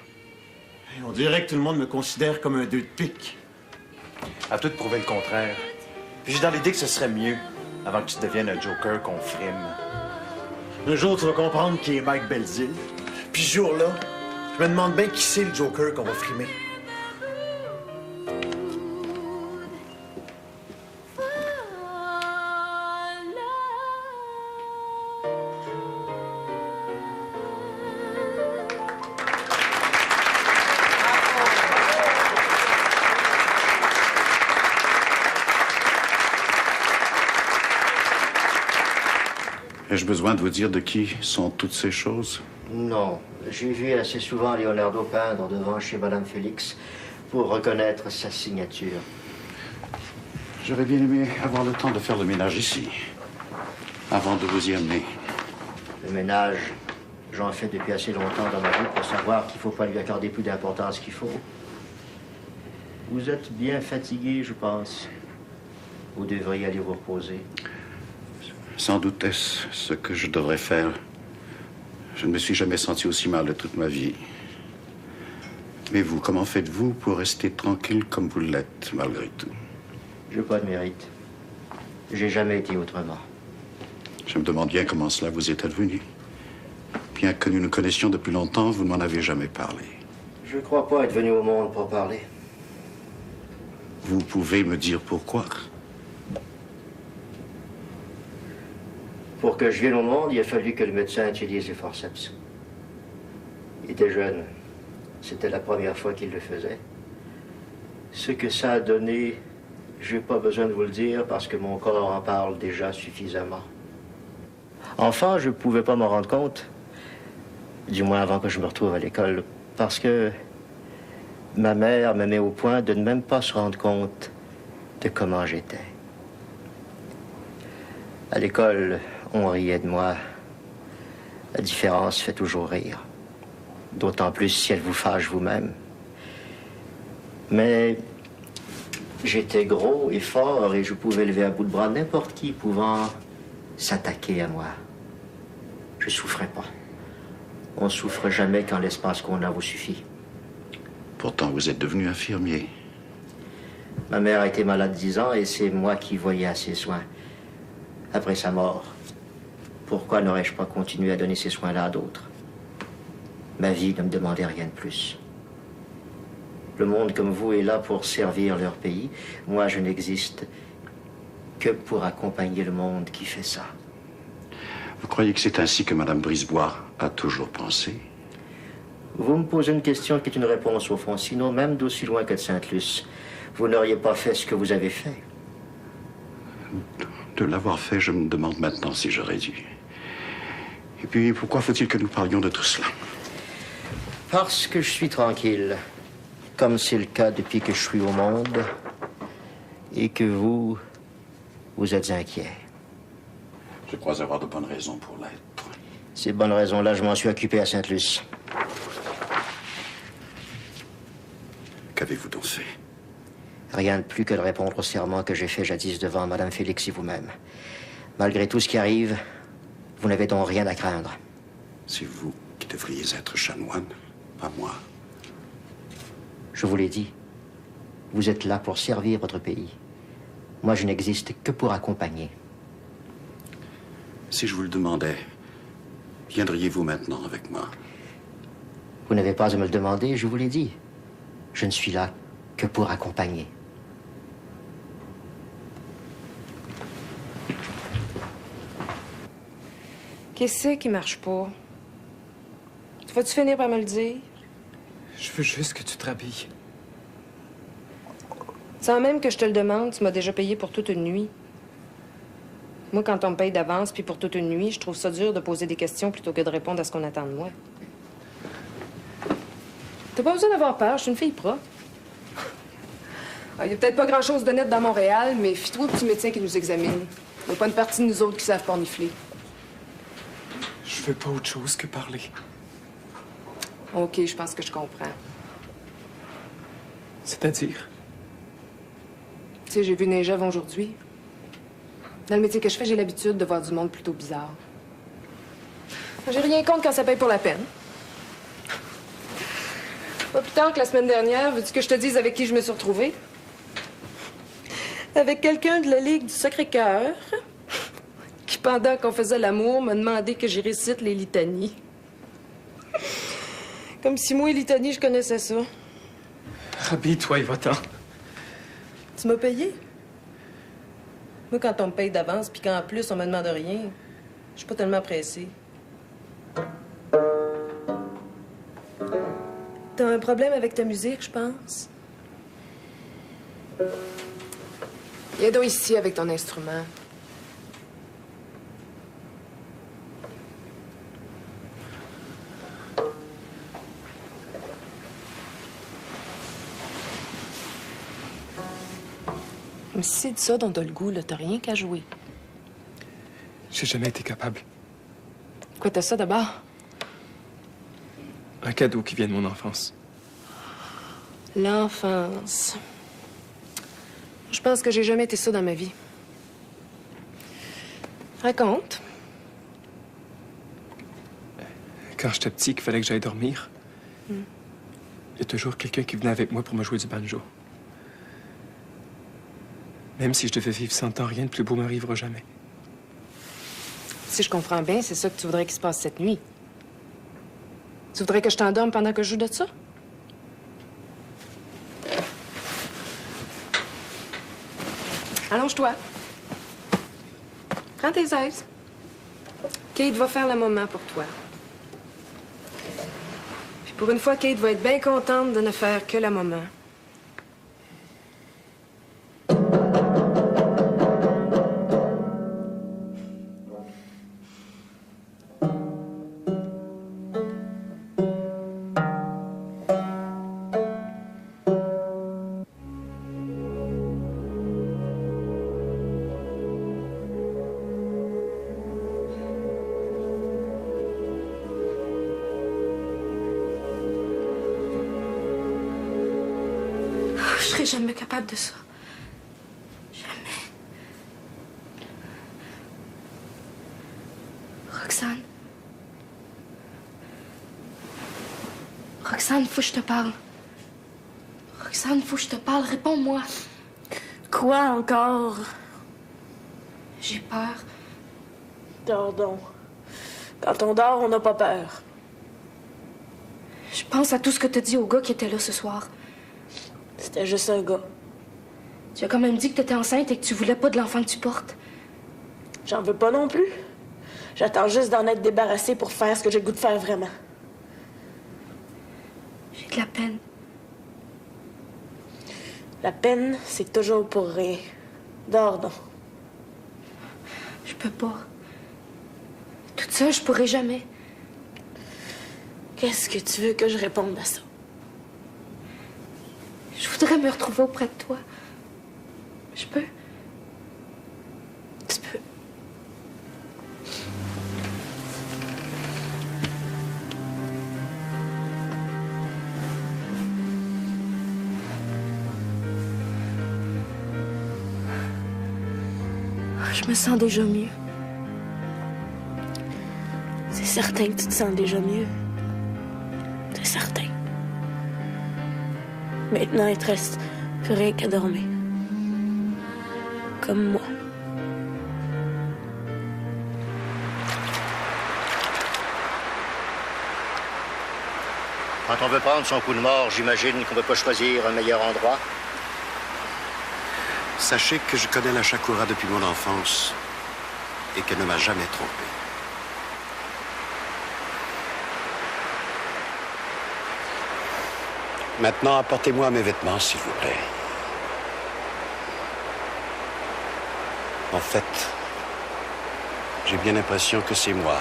On dirait que tout le monde me considère comme un deux de pique. À toi de prouver le contraire. Puis j'ai dans l'idée que ce serait mieux avant que tu deviennes un joker qu'on frime. Un jour, tu vas comprendre qui est Mike Belzile. Puis ce jour-là, je me demande bien qui c'est le joker qu'on va frimer. Ai-je besoin de vous dire de qui sont toutes ces choses? Non. J'ai vu assez souvent Leonardo peindre devant chez Madame Félix pour reconnaître sa signature. J'aurais bien aimé avoir le temps de faire le ménage ici, avant de vous y amener. Le ménage, J'en fais depuis assez longtemps dans ma vie pour savoir qu'il ne faut pas lui accorder plus d'importance qu'il faut. Vous êtes bien fatigué, je pense. Vous devriez aller vous reposer. Sans doute est-ce ce que je devrais faire. Je ne me suis jamais senti aussi mal de toute ma vie. Mais vous, comment faites-vous pour rester tranquille comme vous l'êtes, malgré tout? Je n'ai pas de mérite. J'ai jamais été autrement. Je me demande bien comment cela vous est advenu. Bien que nous nous connaissions depuis longtemps, vous ne m'en avez jamais parlé. Je ne crois pas être venu au monde pour parler. Vous pouvez me dire pourquoi? Pour que je vienne au monde, il a fallu que le médecin utilise les forceps. Il était jeune. C'était la première fois qu'il le faisait. Ce que ça a donné, je n'ai pas besoin de vous le dire parce que mon corps en parle déjà suffisamment. Enfant, je ne pouvais pas m'en rendre compte, du moins avant que je me retrouve à l'école, parce que ma mère me met au point de ne même pas se rendre compte de comment j'étais. À l'école, on riait de moi. La différence fait toujours rire. D'autant plus si elle vous fâche vous-même. Mais j'étais gros et fort et je pouvais lever à bout de bras n'importe qui pouvant s'attaquer à moi. Je souffrais pas. On souffre jamais quand l'espace qu'on a vous suffit. Pourtant, vous êtes devenu infirmier. Ma mère a été malade 10 ans et c'est moi qui voyais à ses soins. Après sa mort, pourquoi n'aurais-je pas continué à donner ces soins-là à d'autres? Ma vie ne me demandait rien de plus. Le monde comme vous est là pour servir leur pays. Moi, je n'existe que pour accompagner le monde qui fait ça. Vous croyez que c'est ainsi que Mme Brisebois a toujours pensé? Vous me posez une question qui est une réponse au fond. Sinon, même d'aussi loin que de Sainte-Luce, vous n'auriez pas fait ce que vous avez fait. De l'avoir fait, je me demande maintenant si j'aurais dû. Et puis, pourquoi faut-il que nous parlions de tout cela? Parce que je suis tranquille, comme c'est le cas depuis que je suis au monde, et que vous êtes inquiet. Je crois avoir de bonnes raisons pour l'être. Ces bonnes raisons-là, je m'en suis occupé à Sainte-Luce. Qu'avez-vous donc fait? Rien de plus que de répondre au serment que j'ai fait jadis devant Mme Félix et vous-même. Malgré tout ce qui arrive, vous n'avez donc rien à craindre. C'est vous qui devriez être chanoine, pas moi. Je vous l'ai dit. Vous êtes là pour servir votre pays. Moi, je n'existe que pour accompagner. Si je vous le demandais, viendriez-vous maintenant avec moi? Vous n'avez pas à me le demander, je vous l'ai dit. Je ne suis là que pour accompagner. Qu'est-ce qui marche pas? Tu vas-tu finir par me le dire? Je veux juste que tu te rhabilles. Sans même que je te le demande, tu m'as déjà payé pour toute une nuit. Moi, quand on me paye d'avance puis pour toute une nuit, je trouve ça dur de poser des questions plutôt que de répondre à ce qu'on attend de moi. T'as pas besoin d'avoir peur, je suis une fille propre. Il y a peut-être pas grand-chose de net dans Montréal, mais fie-toi au petit médecin qui nous examine. Il n'y a pas une partie de nous autres qui savent pornifler. Je veux pas autre chose que parler. OK, je pense que je comprends. C'est-à-dire? Tu sais, j'ai vu Negev aujourd'hui. Dans le métier que je fais, j'ai l'habitude de voir du monde plutôt bizarre. J'ai rien contre quand ça paye pour la peine. Pas plus tard que la semaine dernière, veux-tu que je te dise avec qui je me suis retrouvée? Avec quelqu'un de la Ligue du Sacré-Cœur, qui, pendant qu'on faisait l'amour, m'a demandé que j'y récite les litanies. Comme si moi, les litanies, je connaissais ça. Rhabille-toi et va-t'en. Tu m'as payé? Moi, quand on me paye d'avance, puis qu'en plus, on me demande rien, je suis pas tellement pressée. T'as un problème avec ta musique, je pense? Viens donc ici avec ton instrument. Mais si c'est de ça dont t'as le goût, là, t'as rien qu'à jouer. J'ai jamais été capable. Quoi, t'as ça d'abord? Un cadeau qui vient de mon enfance. L'enfance. Je pense que j'ai jamais été ça dans ma vie. Raconte. Quand j'étais petit, qu'il fallait que j'aille dormir, il y a toujours quelqu'un qui venait avec moi pour me jouer du banjo. Même si je devais vivre 100 ans, rien de plus beau m'arrivera jamais. Si je comprends bien, c'est ça que tu voudrais qu'il se passe cette nuit. Tu voudrais que je t'endorme pendant que je joue de ça? Allonge-toi. Prends tes aises. Kate va faire le moment pour toi. Puis pour une fois, Kate va être bien contente de ne faire que le moment. Je serai jamais capable de ça. Jamais. Roxane. Roxane, faut que je te parle. Roxane, faut que je te parle. Réponds-moi. Quoi encore? J'ai peur. Dors donc. Quand on dort, on n'a pas peur. Je pense à tout ce que t'as dit au gars qui était là ce soir. C'était juste un gars. Tu as quand même dit que t'étais enceinte et que tu voulais pas de l'enfant que tu portes. J'en veux pas non plus. J'attends juste d'en être débarrassée pour faire ce que j'ai le goût de faire vraiment. J'ai de la peine. La peine, c'est toujours pour rien. Dors donc. Je peux pas. Toute seule, je pourrai jamais. Qu'est-ce que tu veux que je réponde à ça? Je voudrais me retrouver auprès de toi. Je peux? Tu peux. Je me sens déjà mieux. C'est certain que tu te sens déjà mieux. C'est certain. Maintenant, il te reste plus rien qu'à dormir. Comme moi. Quand on veut prendre son coup de mort, j'imagine qu'on ne peut pas choisir un meilleur endroit. Sachez que je connais la Shakura depuis mon enfance et qu'elle ne m'a jamais trompé. Maintenant, apportez-moi mes vêtements, s'il vous plaît. En fait, j'ai bien l'impression que c'est moi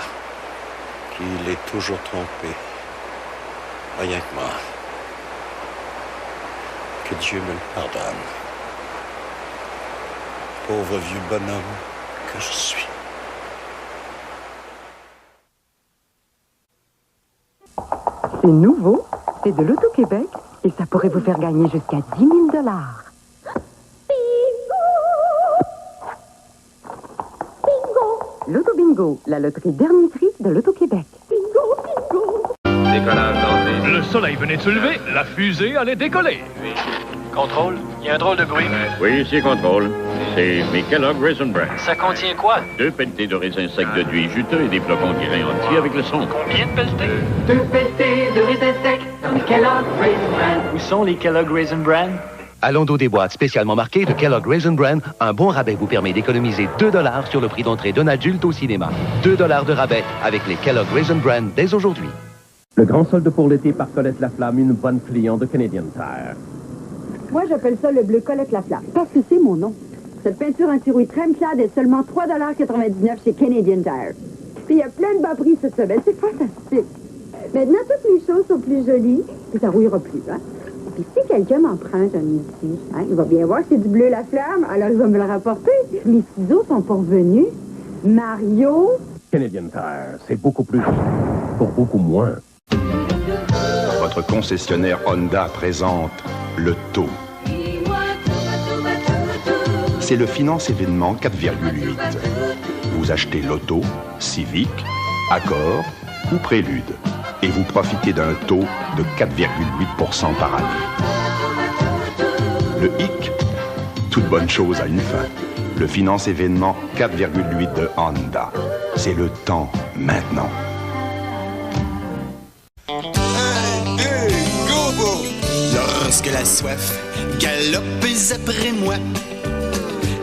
qui l'ai toujours trompé. Rien que moi. Que Dieu me le pardonne. Pauvre vieux bonhomme que je suis. C'est nouveau, c'est de l'Auto-Québec et ça pourrait vous faire gagner jusqu'à 10 000 $. L'Auto-Bingo, la loterie dernier cri de l'Auto-Québec. Décollage lancé. Le soleil venait de se lever, la fusée allait décoller. Contrôle, il y a un drôle de bruit. Oui, ici contrôle. C'est mes Kellogg Raisin Bran. Ça contient quoi? 2 pelletés de raisins secs de duis juteux et des flocons tirés entiers avec le son. Combien de pelletés? 2 pelletés de raisins secs dans les Kellogg Raisin Bran. Où sont les Kellogg Raisin Bran? À l'endos des boîtes spécialement marquées de Kellogg Raisin Bran, un bon rabais vous permet d'économiser 2 $ sur le prix d'entrée d'un adulte au cinéma. 2 $ de rabais avec les Kellogg Raisin Bran dès aujourd'hui. Le grand solde pour l'été par Colette Laflamme, une bonne cliente de Canadian Tire. Moi, j'appelle ça le bleu Colette Laflamme, parce que c'est mon nom. Cette peinture anti-rouille crème-clade est seulement 3,99 $ chez Canadian Tire. Puis il y a plein de bas prix cette semaine, c'est fantastique. Maintenant, toutes les choses sont plus jolies, puis ça rouillera plus, hein. Et puis si quelqu'un m'emprunte un outil, hein, il va bien voir que c'est du bleu Laflamme, alors il va me le rapporter. Mes ciseaux sont pas revenus. Mario? Canadian Tire, c'est beaucoup plus, pour beaucoup moins. votre concessionnaire Honda présente le taux. C'est le finance événement 4,8. Vous achetez l'auto, Civic, Accord ou Prélude et vous profitez d'un taux de 4,8% par année. Le hic, toute bonne chose a une fin. Le finance événement 4,8 de Honda. C'est le temps maintenant. Lorsque la soif galope après moi,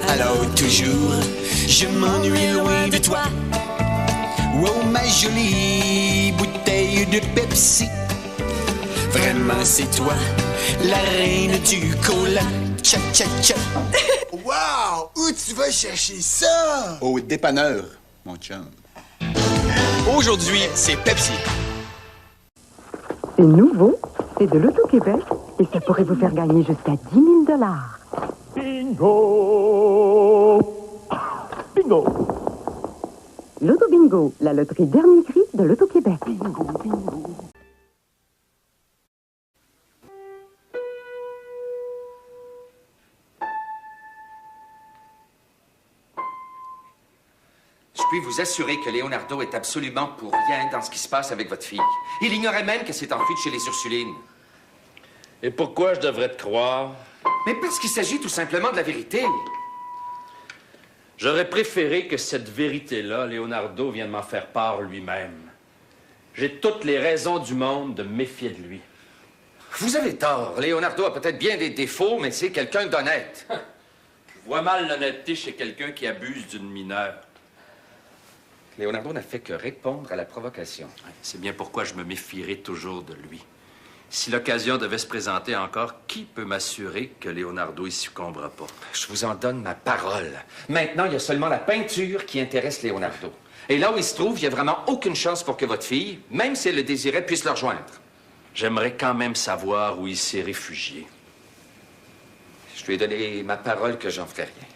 alors toujours je m'ennuie loin de toi. Oh ma jolie bouteille de Pepsi, vraiment c'est toi la reine du cola. Tcha tcha tcha. Wow! Où tu vas chercher ça? Au dépanneur, mon chum. Aujourd'hui, c'est Pepsi. C'est nouveau, c'est de l'Auto-Québec et ça pourrait vous faire gagner jusqu'à 10 000 $. Bingo! Bingo! L'Auto-Bingo, la loterie dernier cri de l'Auto-Québec. Bingo, bingo. Je puis vous assurer que Leonardo est absolument pour rien dans ce qui se passe avec votre fille. Il ignorait même qu'elle s'est enfuie de chez les Ursulines. Et pourquoi je devrais te croire? Mais parce qu'il s'agit tout simplement de la vérité. J'aurais préféré que cette vérité-là, Leonardo vienne m'en faire part lui-même. J'ai toutes les raisons du monde de me méfier de lui. Vous avez tort. Leonardo a peut-être bien des défauts, mais c'est quelqu'un d'honnête. Je vois mal l'honnêteté chez quelqu'un qui abuse d'une mineure. Leonardo n'a fait que répondre à la provocation. C'est bien pourquoi je me méfierai toujours de lui. Si l'occasion devait se présenter encore, qui peut m'assurer que Leonardo y succombera pas? Je vous en donne ma parole. Maintenant, il y a seulement la peinture qui intéresse Leonardo. Et là où il se trouve, il n'y a vraiment aucune chance pour que votre fille, même si elle le désirait, puisse le rejoindre. J'aimerais quand même savoir où il s'est réfugié. Je lui ai donné ma parole que j'en ferai rien.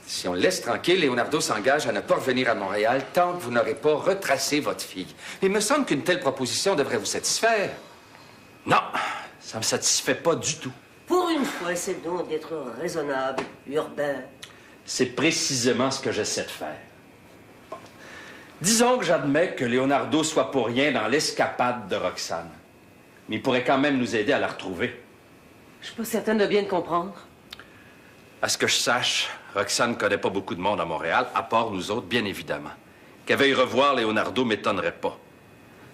Si on le laisse tranquille, Leonardo s'engage à ne pas revenir à Montréal tant que vous n'aurez pas retracé votre fille. Il me semble qu'une telle proposition devrait vous satisfaire. Non, ça me satisfait pas du tout. Pour une fois, essaie donc d'être raisonnable, urbain. C'est précisément ce que j'essaie de faire. Disons que j'admets que Leonardo soit pour rien dans l'escapade de Roxane. Mais il pourrait quand même nous aider à la retrouver. Je suis pas certaine de bien te comprendre. À ce que je sache, Roxane ne connaît pas beaucoup de monde à Montréal, à part nous autres, bien évidemment. Qu'elle veuille revoir Leonardo m'étonnerait pas.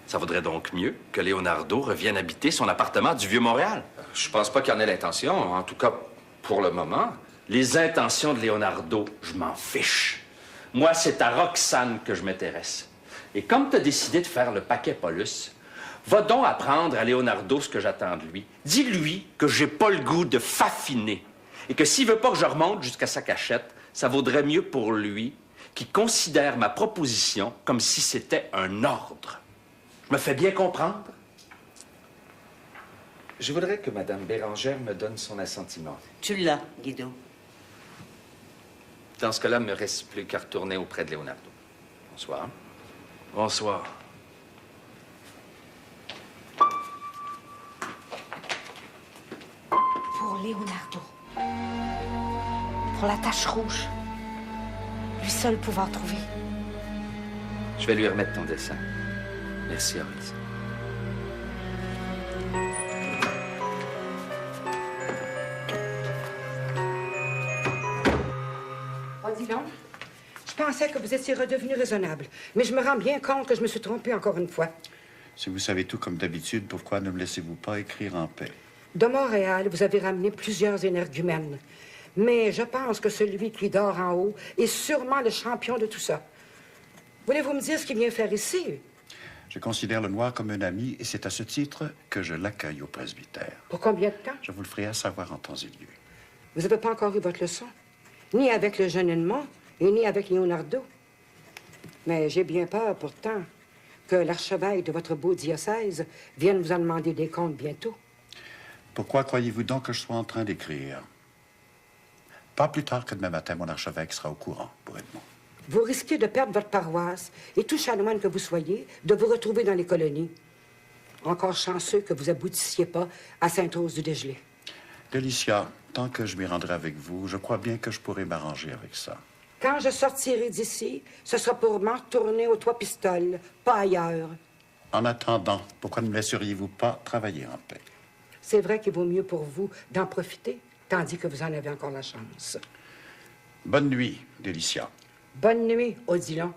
Ça vaudrait donc mieux que Leonardo revienne habiter son appartement du Vieux-Montréal. Je pense pas qu'il en ait l'intention, en tout cas pour le moment. Les intentions de Leonardo, je m'en fiche. Moi, c'est à Roxane que je m'intéresse. Et comme tu as décidé de faire le paquet Paulus, va donc apprendre à Leonardo ce que j'attends de lui. Dis-lui que j'ai pas le goût de fafiner. Et que s'il veut pas que je remonte jusqu'à sa cachette, ça vaudrait mieux pour lui qu'il considère ma proposition comme si c'était un ordre. Je me fais bien comprendre? Je voudrais que Mme Bérangère me donne son assentiment. Tu l'as, Guido. Dans ce cas-là, il ne me reste plus qu'à retourner auprès de Leonardo. Bonsoir. Bonsoir. Pour Leonardo. Pour la tache rouge. Lui seul pouvoir trouver. Je vais lui remettre ton dessin. Merci, Aurélie. Oh, dis donc. Je pensais que vous étiez redevenu raisonnable. Mais je me rends bien compte que je me suis trompée encore une fois. Si vous savez tout comme d'habitude, pourquoi ne me laissez-vous pas écrire en paix? De Montréal, vous avez ramené plusieurs énergumènes. Mais je pense que celui qui dort en haut est sûrement le champion de tout ça. Voulez-vous me dire ce qu'il vient faire ici? Je considère le noir comme un ami et c'est à ce titre que je l'accueille au presbytère. Pour combien de temps? Je vous le ferai à savoir en temps et lieu. Vous n'avez pas encore eu votre leçon. Ni avec le jeune Edmond et ni avec Leonardo. Mais j'ai bien peur, pourtant, que l'archevêque de votre beau diocèse vienne vous en demander des comptes bientôt. Pourquoi croyez-vous donc que je sois en train d'écrire? Pas plus tard que demain matin, mon archevêque sera au courant pour Edmond. Vous risquez de perdre votre paroisse et tout chanoine que vous soyez, de vous retrouver dans les colonies. Encore chanceux que vous aboutissiez pas à Sainte-Rose-du-Dégelé. Délicia, tant que je m'y rendrai avec vous, je crois bien que je pourrai m'arranger avec ça. Quand je sortirai d'ici, ce sera pour m'en retourner aux Trois-Pistoles, pas ailleurs. En attendant, pourquoi ne me laisseriez-vous pas travailler en paix? C'est vrai qu'il vaut mieux pour vous d'en profiter, tandis que vous en avez encore la chance. Bonne nuit, Délicia. Bonne nuit, Odilon.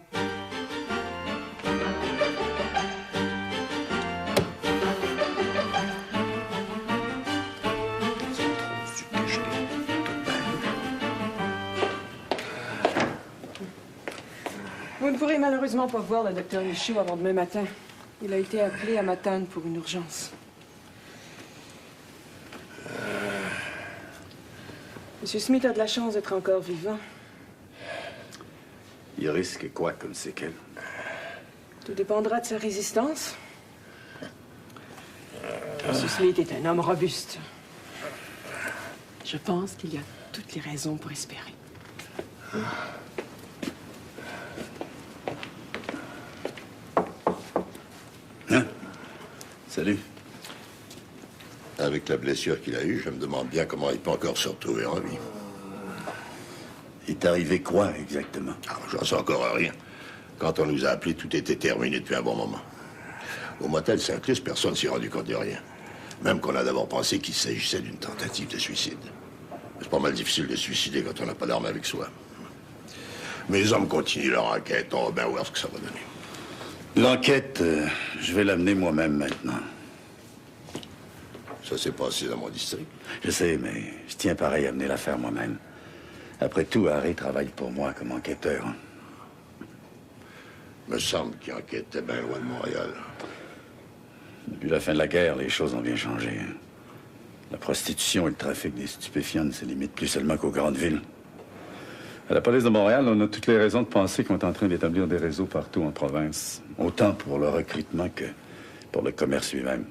Vous ne pourrez malheureusement pas voir le docteur Michaud avant demain matin. Il a été appelé à Matane pour une urgence. Monsieur Smith a de la chance d'être encore vivant. Il risque quoi comme séquelles? Tout dépendra de sa résistance. Monsieur Smith est un homme robuste. Je pense qu'il y a toutes les raisons pour espérer. Hein? Salut. Avec la blessure qu'il a eue, je me demande bien comment il peut encore se retrouver en vie. Il t'est arrivé quoi, exactement? J'en sais encore rien. Quand on nous a appelés, tout était terminé depuis un bon moment. Au motel Saint-Luce, personne ne s'est rendu compte de rien. Même qu'on a d'abord pensé qu'il s'agissait d'une tentative de suicide. C'est pas mal difficile de se suicider quand on n'a pas d'arme avec soi. Mes hommes continuent leur enquête. On va bien voir ce que ça va donner. L'enquête, je vais l'amener moi-même maintenant. Ça s'est passé dans mon district. Je sais, mais je tiens pareil à mener l'affaire moi-même. Après tout, Harry travaille pour moi comme enquêteur. Me semble qu'il enquêtait bien loin de Montréal. Depuis la fin de la guerre, les choses ont bien changé. La prostitution et le trafic des stupéfiants ne se limitent plus seulement qu'aux grandes villes. À la police de Montréal, on a toutes les raisons de penser qu'on est en train d'établir des réseaux partout en province. Autant pour le recrutement que pour le commerce lui-même.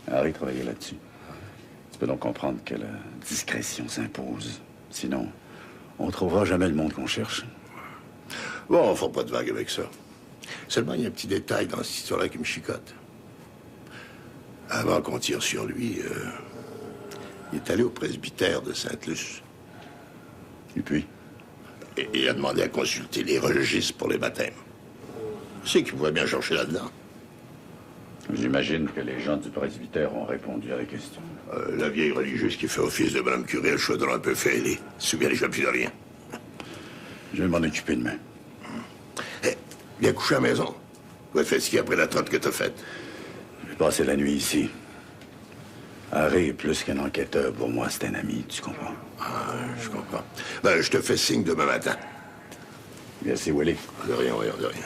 Harry travaillait là-dessus. Tu peux donc comprendre que la discrétion s'impose. Sinon, on ne trouvera jamais le monde qu'on cherche. Bon, on ne fera pas de vague avec ça. Seulement, il y a un petit détail dans cette histoire-là qui me chicote. Avant qu'on tire sur lui, il est allé au presbytère de Sainte-Luce. Et puis? Et il a demandé à consulter les registres pour les baptêmes. C'est qu'il pouvait bien chercher là-dedans. J'imagine que les gens du presbytère ont répondu à la question. La vieille religieuse qui fait office de Madame Curé, le chaudron un peu fêlé. Souviens déjà plus de rien. Je vais m'en occuper demain. Viens coucher à la maison. Va te fatiguer après la trotte que t'as faite. Je vais passer la nuit ici. Harry est plus qu'un enquêteur. Pour moi, c'est un ami, tu comprends? Ah, je comprends. Ben, je te fais signe demain matin. Merci, Willy. De rien, voyons, de rien.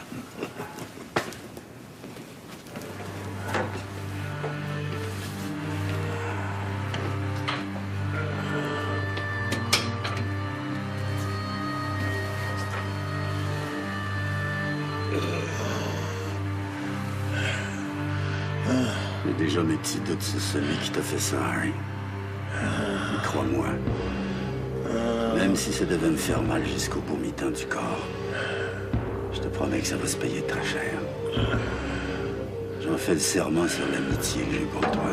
J'ai déjà mes petits doutes sur celui qui t'a fait ça, Harry. Mais crois-moi, même si ça devait me faire mal jusqu'au bout mi-temps du corps, je te promets que ça va se payer très cher. J'en fais le serment sur l'amitié que j'ai pour toi.